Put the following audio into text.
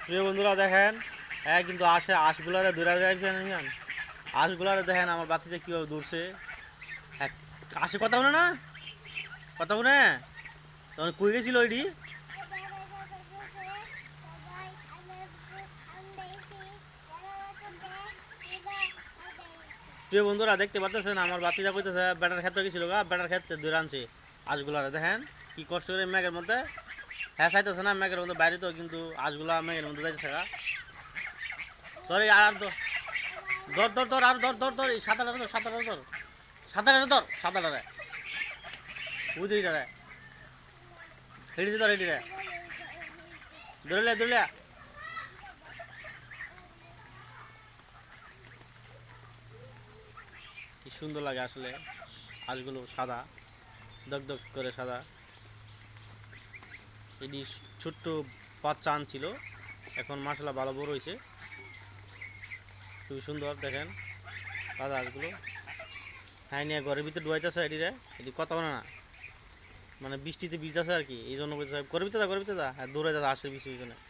প্রিয় বন্ধুরা দেখেন, হ্যাঁ কিন্তু আঁশগুলারে দূরে রাখবেন। আঁশগুলারে দেখেন আমার বাতিতে কীভাবে দূরছে। হ্যাঁ, আঁশে কথা বলে না, কথা বলে তখন কই গেছিল ওইটি। প্রিয় বন্ধুরা দেখতে পাচ্ছেন আমার বাতিটা কইতেছে ব্যাটার ক্ষেত্রে গেছিল গা, ব্যাটার ক্ষেত্রে দূরে আনছে আঁশগুলারে। দেখেন কি কষ্ট করে মেঘের মধ্যে, হ্যাঁ চাইতেছে না মেঘের মধ্যে বাইরে তো, কিন্তু আঁশগুলা মেঘের মধ্যে যাইতেছে গা। ধর আর ধর ধর ধর ধর আর ধর ধর ধর এই সাঁতারে ধর, সাঁতারে ধর, সাঁতারে ধর, সাঁতারে বুঝিটারে হেঁটে ধর, হেঁটে ধরলে ধরলে। কি সুন্দর লাগে আসলে আঁশগুলো, সাদা দগদগ করে সাদা। এটি ছোট্ট বাচ্চা আনছিল, এখন মাসালা ভালো বড় হয়েছে, খুবই সুন্দর দেখেন সাদা আঁশগুলো। হ্যাঁ নিয়ে ঘরের ভিতরে ডুবাইতেছে এটিরে, এটি কথা বলে না, মানে বৃষ্টিতে ভিজতেছে আর কি, এই জন্য ঘরের ভিতরে যা, ঘরের ভিতরে যা, হ্যাঁ দৌড়ে যাচ্ছে আঁশের পিছনে।